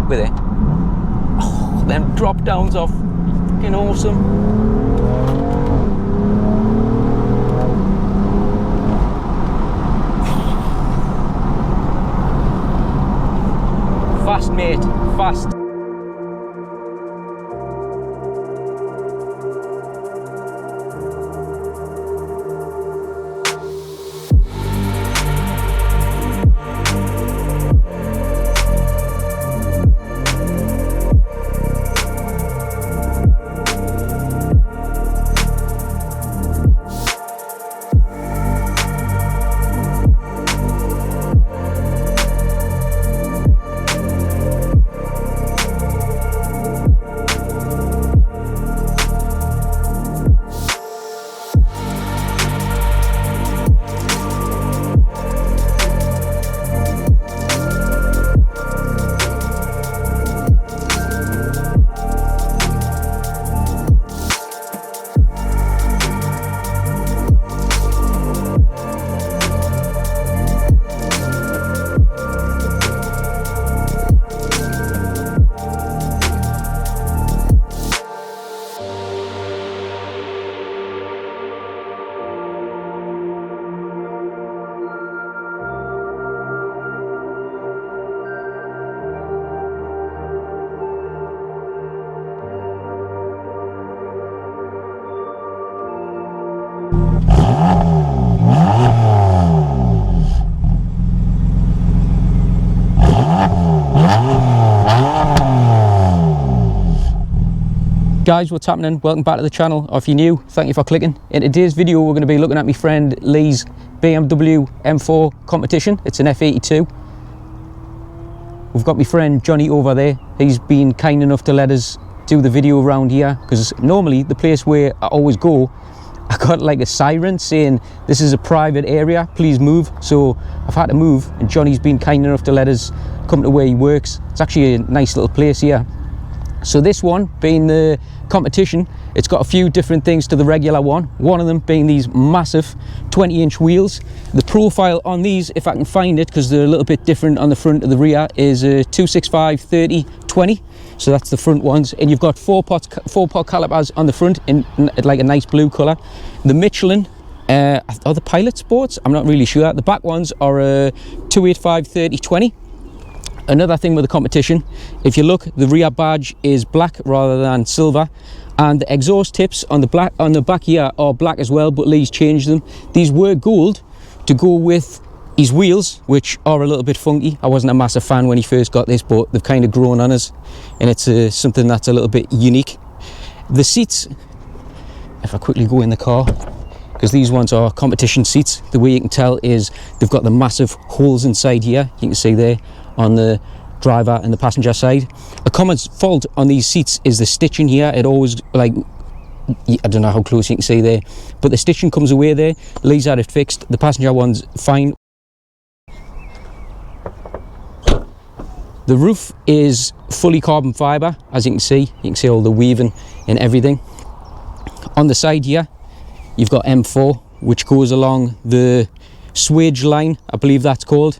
with it. Oh, them drop downs are fucking awesome. Fast, mate, fast. Guys, what's happening? Welcome back to the channel. Or if you're new, thank you for clicking. In today's video, we're going to be looking at my friend Lee's BMW M4 Competition. It's an F82. We've got my friend Johnny over there. He's been kind enough to let us do the video around here, because normally the place where I always go, I got like a siren saying this is a private area, please move. So I've had to move, and Johnny's been kind enough to let us come to where he works. It's actually a nice little place here. So this one being the competition, it's got a few different things to the regular one. One of them being these massive 20-inch wheels. The profile on these, if I can find it, because they're a little bit different on the front of the rear, is a 265 30 20. So that's the front ones, and you've got four pot calipers on the front in like a nice blue colour. The Michelin are the Pilot Sports, I'm not really sure. The back ones are a 285 30 20. Another thing with the competition, if you look, the rear badge is black rather than silver, and the exhaust tips on the back here are black as well, but Lee's changed them. These were gold to go with his wheels, which are a little bit funky. I wasn't a massive fan when he first got this, but they've kind of grown on us, and it's something that's a little bit unique. The seats, if I quickly go in the car, because these ones are competition seats, the way you can tell is they've got the massive holes inside here. You can see there on the driver and the passenger side. A common fault on these seats is the stitching here. It always, like, I don't know how close you can see there, but the stitching comes away there. Lee's had it fixed. The passenger one's fine. The roof is fully carbon fibre, as you can see. You can see all the weaving and everything. On the side here, you've got M4, which goes along the swage line, I believe that's called.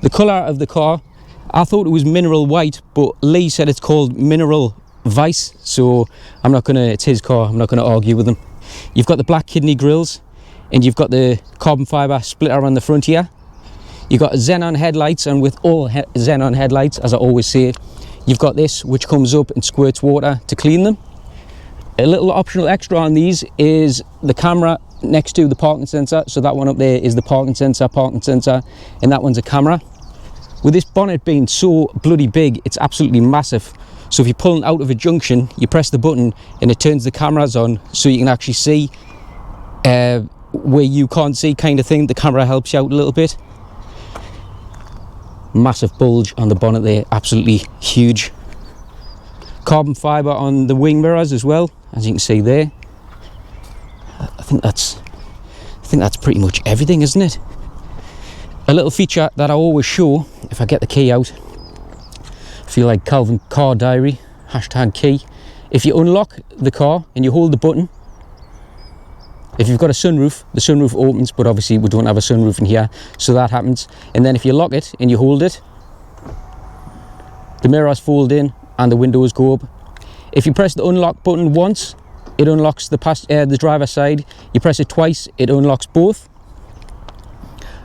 The colour of the car, I thought it was mineral white, but Lee said it's called mineral vice, so it's his car, I'm not gonna argue with him. You've got the black kidney grills, and you've got the carbon fibre splitter on the front here. You've got xenon headlights, and with all xenon headlights, as I always say, you've got this, which comes up and squirts water to clean them. A little optional extra on these is the camera next to the parking sensor. So that one up there is the parking sensor, and that one's a camera. With this bonnet being so bloody big, it's absolutely massive. So if you're pulling out of a junction, you press the button and it turns the cameras on, so you can actually see where you can't see, kind of thing. The camera helps you out a little bit. Massive bulge on the bonnet there, absolutely huge. Carbon fibre on the wing mirrors as well, as you can see there. I think that's pretty much everything, isn't it? A little feature that I always show, if I get the key out, I feel like Calvin Car Diary, #key. If you unlock the car and you hold the button, if you've got a sunroof, the sunroof opens, but obviously we don't have a sunroof in here, so that happens. And then if you lock it and you hold it, the mirrors fold in and the windows go up. If you press the unlock button once, it unlocks the driver's side. You press it twice, it unlocks both.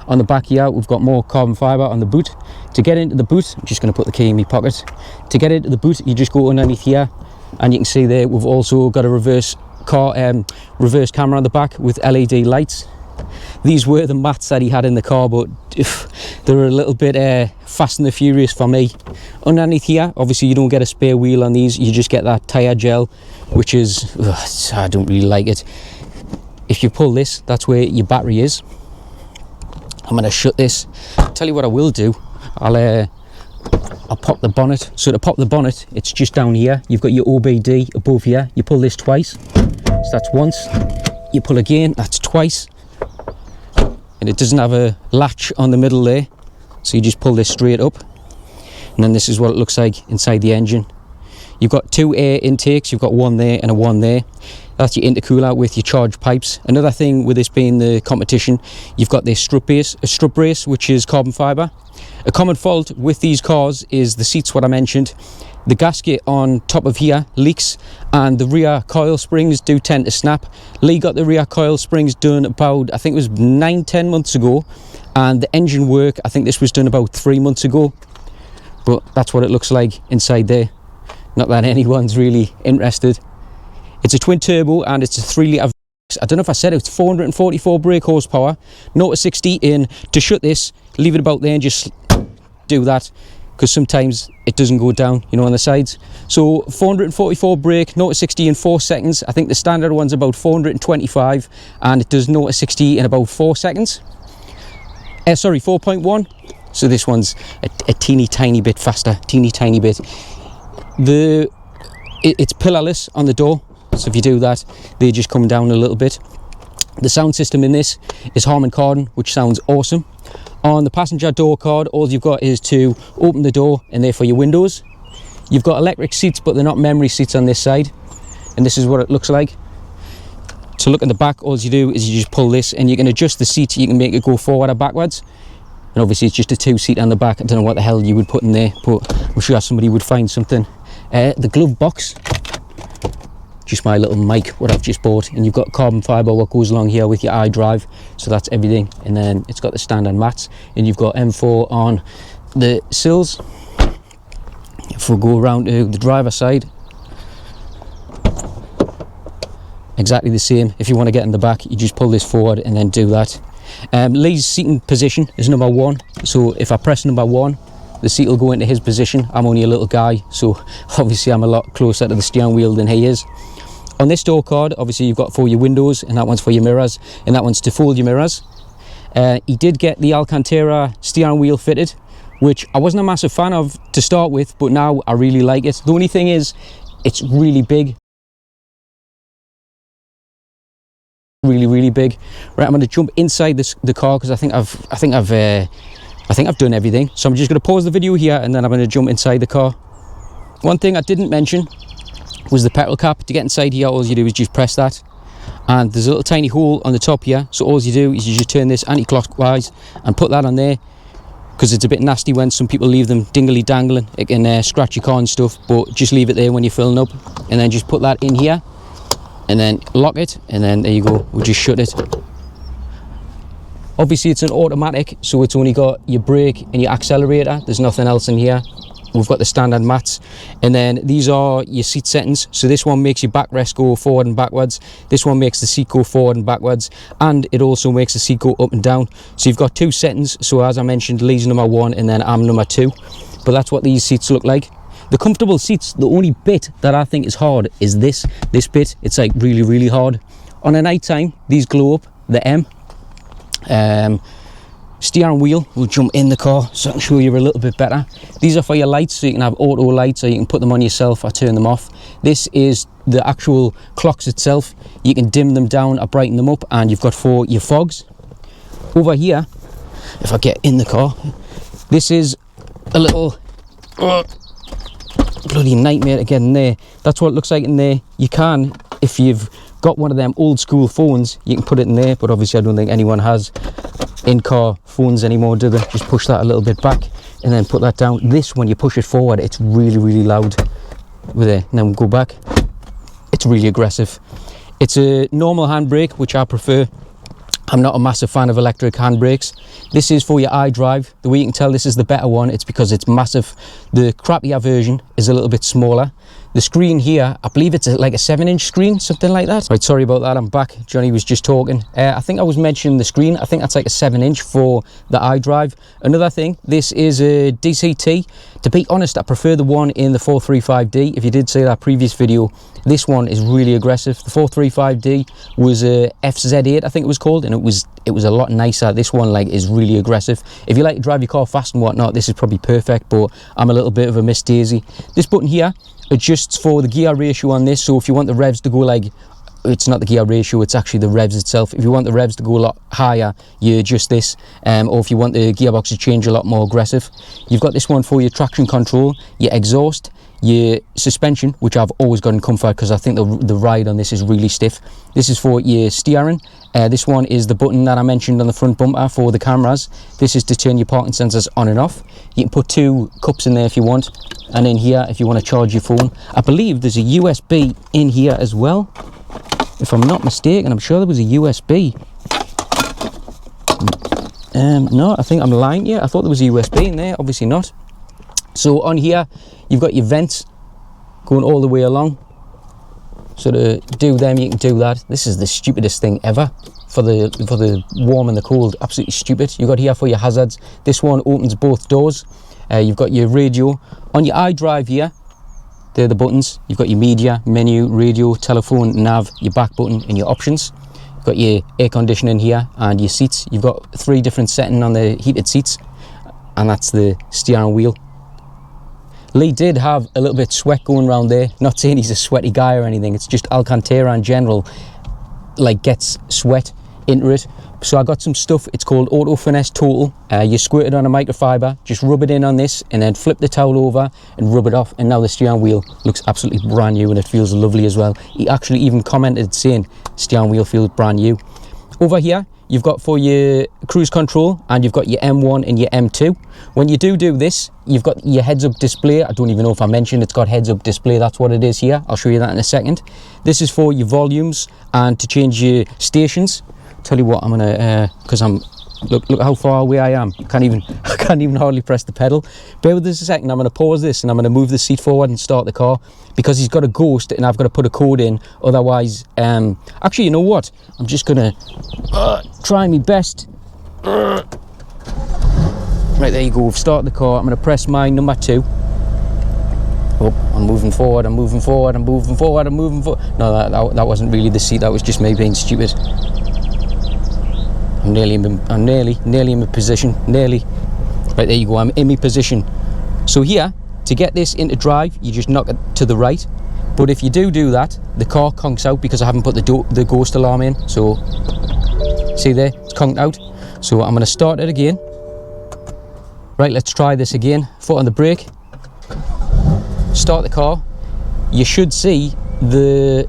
On the back here, we've got more carbon fibre on the boot. To get into the boot, I'm just going to put the key in my pocket. To get into the boot, you just go underneath here, and you can see there we've also got a reverse camera on the back with LED lights. These were the mats that he had in the car, but they were a little bit Fast and the Furious for me. Underneath here, obviously you don't get a spare wheel on these, you just get that tyre gel, which is, I don't really like it. If you pull this, that's where your battery is. I'm going to shut this. Tell you what I will do, I'll pop the bonnet. So to pop the bonnet, it's just down here. You've got your OBD above here. You pull this twice, so that's once. You pull again, that's twice. And it doesn't have a latch on the middle there, so you just pull this straight up. And then this is what it looks like inside the engine. You've got two air intakes, you've got one there and a one there. That's your intercooler with your charge pipes. Another thing with this being the competition, you've got this strut brace, which is carbon fibre. A common fault with these cars is the seats, what I mentioned. The gasket on top of here leaks and the rear coil springs do tend to snap. Lee got the rear coil springs done about, I think it was 9-10 months ago, and the engine work, I think this was done about 3 months ago. But that's what it looks like inside there. Not that anyone's really interested. It's a twin turbo and it's a 3 litre. I don't know if I said it, it's 444 brake horsepower, 0 to 60 in. To shut this, leave it about there and just do that, because sometimes it doesn't go down, you know, on the sides. So 444 brake, 0 to 60 in 4 seconds. I think the standard one's about 425 and it does 0 to 60 in about 4 seconds. Sorry, 4.1. So this one's a teeny tiny bit faster, teeny tiny bit. It's pillarless on the door, so if you do that, they just come down a little bit. The sound system in this is Harman Kardon, which sounds awesome. On the passenger door card, all you've got is to open the door and therefore your windows. You've got electric seats, but they're not memory seats on this side, and this is what it looks like. To look at the back, all you do is you just pull this and you can adjust the seat. You can make it go forward or backwards, and obviously it's just a 2-seat on the back. I don't know what the hell you would put in there, but I'm sure somebody would find something. The glove box, just my little mic what I've just bought, and you've got carbon fibre what goes along here with your iDrive, so that's everything. And then it's got the standard mats, and you've got M4 on the sills. If we go around to the driver's side, exactly the same. If you want to get in the back, you just pull this forward and then do that. Lee's seating position is number 1, so if I press number 1, the seat will go into his position. I'm only a little guy, so obviously I'm a lot closer to the steering wheel than he is. On this door card, obviously you've got for your windows, and that one's for your mirrors, and that one's to fold your mirrors. He did get the Alcantara steering wheel fitted, which I wasn't a massive fan of to start with, but now I really like it. The only thing is, it's really big. Really big. Right, I'm going to jump inside the car because I think I've done everything. So I'm just going to pause the video here and then I'm going to jump inside the car. One thing I didn't mention was the petrol cap. To get inside here, all you do is just press that, and there's a little tiny hole on the top here, so all you do is you just turn this anti-clockwise and put that on there, because it's a bit nasty when some people leave them dingly dangling. It can scratch your car and stuff, but just leave it there when you're filling up, and then just put that in here and then lock it, and then there you go, we'll just shut it. Obviously it's an automatic, so it's only got your brake and your accelerator. There's nothing else in here. We've got the standard mats, and then these are your seat settings. So this one makes your backrest go forward and backwards. This one makes the seat go forward and backwards, and it also makes the seat go up and down. So you've got 2 settings. So as I mentioned, Lee's number 1 and then I'm number 2. But that's what these seats look like. The comfortable seats, the only bit that I think is hard is this bit. It's like really hard. On a night time, these glow up, the M. Steering wheel, we'll jump in the car so I can show you a little bit better. These are for your lights, so you can have auto lights, or you can put them on yourself or turn them off. This is the actual clocks itself. You can dim them down or brighten them up, and you've got for your fogs. Over here, if I get in the car, this is a little bloody nightmare to get in there. That's what it looks like in there. You can, if you've got one of them old school phones, you can put it in there, but obviously I don't think anyone has in-car phones anymore, do they? Just push that a little bit back. and then put that down. This, when you push it forward, it's really loud with it. And then go back, it's really aggressive. It's a normal handbrake, which I prefer. I'm not a massive fan of electric handbrakes. This is for your iDrive. The way you can tell this is the better one, it's because it's massive. The crappier version is a little bit smaller. The screen here, I believe it's like a 7-inch screen, something like that. Right, sorry about that, I'm back. Johnny was just talking. I think I was mentioning the screen. I think that's like a 7-inch for the iDrive. Another thing, this is a DCT. To be honest, I prefer the one in the 435D. If you did see that previous video, this one is really aggressive. The 435D was a FZ8, I think it was called, and it was a lot nicer. This one like is really aggressive. If you like to drive your car fast and whatnot, this is probably perfect, but I'm a little bit of a Miss Daisy. This button here adjusts for the gear ratio on this, so if you want the revs to go like, it's not the gear ratio, it's actually the revs itself. If you want the revs to go a lot higher, you adjust this, or if you want the gearbox to change a lot more aggressive. You've got this one for your traction control, your exhaust, your suspension, which I've always got in comfort because I think the ride on this is really stiff. This is for your steering. This one is the button that I mentioned on the front bumper for the cameras. This is to turn your parking sensors on and off. You can put 2 cups in there if you want, and in here if you want to charge your phone. I believe there's a USB in here as well, if I'm not mistaken. I'm sure there was a USB. No, I think I'm lying here. I thought there was a USB in there, obviously not. So on here you've got your vents going all the way along. So to do them, you can do that. This is the stupidest thing ever for the warm and the cold. Absolutely stupid. You've got here for your hazards. This one opens both doors. You've got your radio. On your iDrive here, they're the buttons. You've got your media, menu, radio, telephone, nav, your back button, and your options. You've got your air conditioning here and your seats. You've got 3 different settings on the heated seats, and that's the steering wheel. Lee did have a little bit of sweat going around there. Not saying he's a sweaty guy or anything, it's just Alcantara in general like gets sweat into it. So I got some stuff, it's called Auto Finesse Total. You squirt it on a microfiber, just rub it in on this, and then flip the towel over and rub it off, and now the steering wheel looks absolutely brand new and it feels lovely as well. He actually even commented saying steering wheel feels brand new. Over here you've got for your cruise control, and you've got your M1 and your M2. When you do this, you've got your heads-up display. I don't even know if I mentioned it's got heads-up display. That's what it is here. I'll show you that in a second. This is for your volumes and to change your stations. Tell you what, I'm gonna because look how far away I am. I can't even hardly press the pedal. Bear with us a second. I'm gonna pause this and I'm gonna move the seat forward and start the car, because he's got a ghost and I've got to put a code in. Otherwise, actually, you know what? I'm just gonna try my best. Right, there you go. We've started the car. I'm gonna press my number 2. Oh, I'm moving forward. I'm moving forward. I'm moving forward. I'm moving forward. No, that wasn't really the seat. That was just me being stupid. I'm nearly in my position. Nearly. Right, there you go. I'm in my position. So here, to get this into drive, you just knock it to the right. But if you do that, the car conks out because I haven't put the ghost alarm in. So, see there, it's conked out. So I'm going to start it again. Right, let's try this again. Foot on the brake. Start the car. You should see the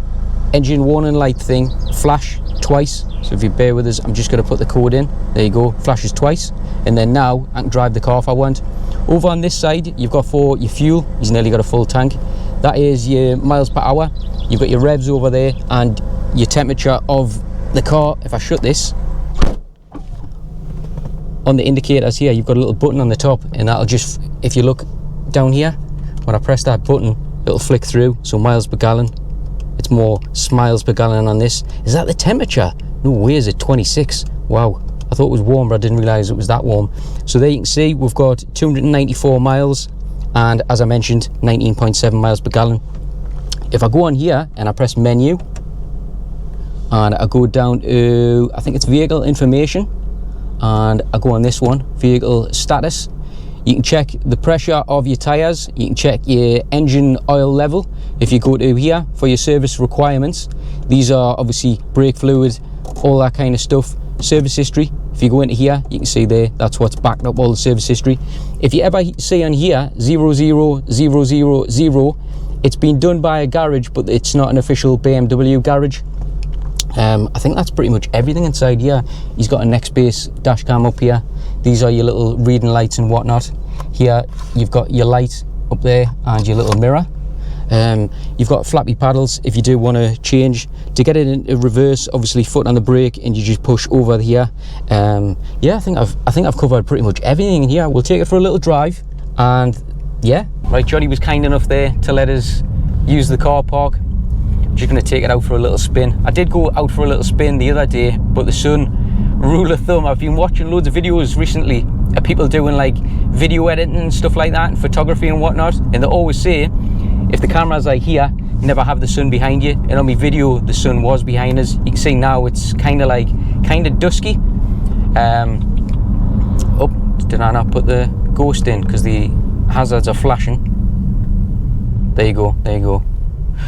engine warning light thing flash twice. So if you bear with us, I'm just going to put the code in. There you go, flashes twice. And then now I can drive the car if I want. Over on this side, you've got for your fuel. He's nearly got a full tank. That is your miles per hour. You've got your revs over there and your temperature of the car. If I shut this, on the indicators here, you've got a little button on the top, and that'll just, if you look down here, when I press that button, it'll flick through. So miles per gallon, it's more miles per gallon on this. Is that the temperature? No way, is it 26? Wow, I thought it was warm, but I didn't realize it was that warm. So there you can see we've got 294 miles, and as I mentioned, 19.7 miles per gallon. If I go on here and I press menu and I go down to, I think it's vehicle information, and I go on this one, vehicle status, you can check the pressure of your tires, you can check your engine oil level. If you go to here for your service requirements, these are obviously brake fluid, all that kind of stuff. Service history, if you go into here, you can see there, that's what's backed up all the service history. If you ever see on here 00000, it's been done by a garage, but it's not an official BMW garage. I think that's pretty much everything inside here. He's got a next base dash cam up here. These are your little reading lights and whatnot. Here you've got your light up there and your little mirror. You've got flappy paddles if you do want to change. To get it into reverse, obviously foot on the brake and you just push over here. Yeah, I think I've covered pretty much everything in here. We'll take it for a little drive, and yeah. Right, Johnny was kind enough there to let us use the car park. I'm just going to take it out for a little spin. I did go out for a little spin the other day, but the sun, rule of thumb, I've been watching loads of videos recently of people doing like video editing and stuff like that, and photography and whatnot, and they always say if the camera's like here, never have the sun behind you. And on my video, the sun was behind us. You can see now it's kind of dusky. Oh, did I not put the ghost in because the hazards are flashing? There you go, there you go.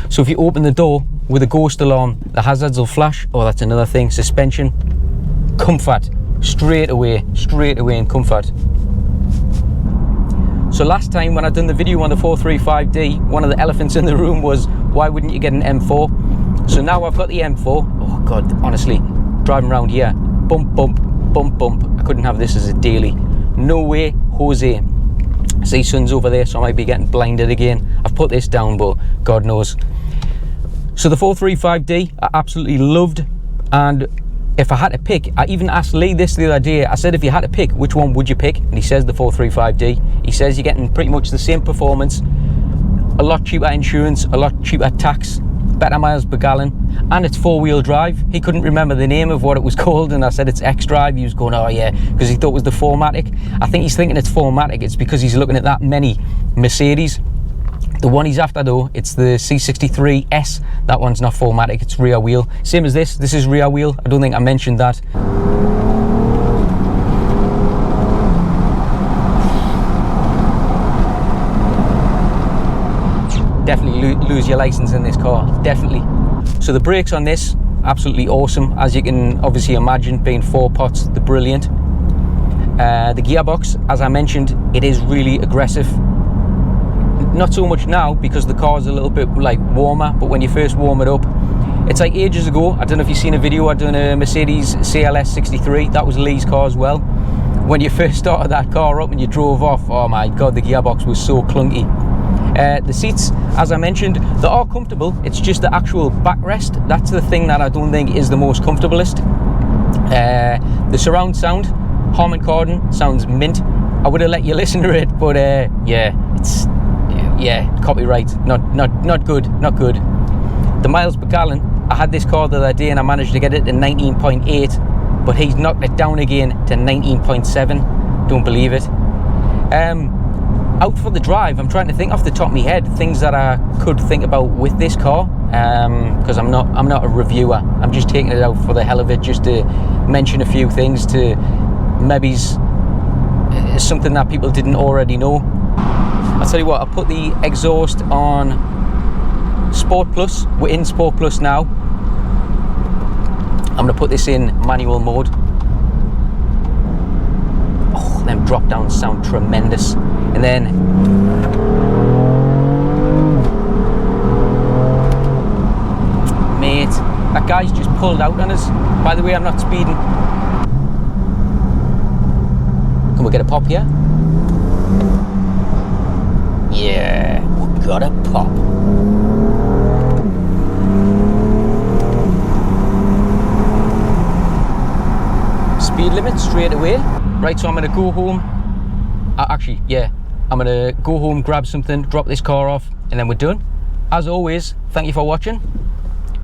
So if you open the door with a ghost alarm, the hazards will flash. Oh, that's another thing. Suspension, comfort, straight away in comfort. So last time when I done the video on the 435D, one of the elephants in the room was, why wouldn't you get an M4? So now I've got the M4. Oh God, honestly, driving around here, bump, bump, bump, bump. I couldn't have this as a daily. No way, Jose. I see sun's over there, so I might be getting blinded again. I've put this down, but God knows. So the 435D, I absolutely loved, and if I had to pick, I even asked Lee this the other day. I said, if you had to pick, which one would you pick? And he says the 435D. He says you're getting pretty much the same performance, a lot cheaper insurance, a lot cheaper tax, better miles per gallon, and it's four-wheel drive. He couldn't remember the name of what it was called, and I said it's X-Drive. He was going, oh yeah, because he thought it was the 4MATIC. I think he's thinking it's 4MATIC. It's because he's looking at that many Mercedes. The one he's after though, it's the C63S. That one's not 4MATIC, it's rear wheel. Same as this is rear wheel. I don't think I mentioned that. Definitely lose your license in this car, definitely. So the brakes on this, absolutely awesome. As you can obviously imagine, being 4 pots, they're brilliant. The gearbox, as I mentioned, it is really aggressive. Not so much now because the car's a little bit like warmer, but when you first warm it up, it's like ages ago. I don't know if you've seen a video, I've done a Mercedes CLS 63, that was Lee's car as well. When you first started that car up and you drove off, oh my God, the gearbox was so clunky. The seats, as I mentioned, they are comfortable. It's just the actual backrest, that's the thing that I don't think is the most comfortablest. The surround sound, Harman Kardon, sounds mint. I would have let you listen to it, but yeah, it's copyright, not good. The miles per gallon, I had this car the other day and I managed to get it to 19.8, but he's knocked it down again to 19.7. Don't believe it. Out for the drive, I'm trying to think off the top of my head things that I could think about with this car, because I'm not a reviewer. I'm just taking it out for the hell of it, just to mention a few things, to maybe something that people didn't already know. I'll tell you what, I'll put the exhaust on Sport Plus. We're in Sport Plus now. I'm going to put this in manual mode. Oh, them drop downs sound tremendous. And then mate, that guy's just pulled out on us. By the way, I'm not speeding. Can we get a pop here? Yeah, we got a pop. Speed limit straight away. Right, so I'm gonna go home. Actually, yeah, I'm gonna go home, grab something, drop this car off, and then we're done. As always, thank you for watching.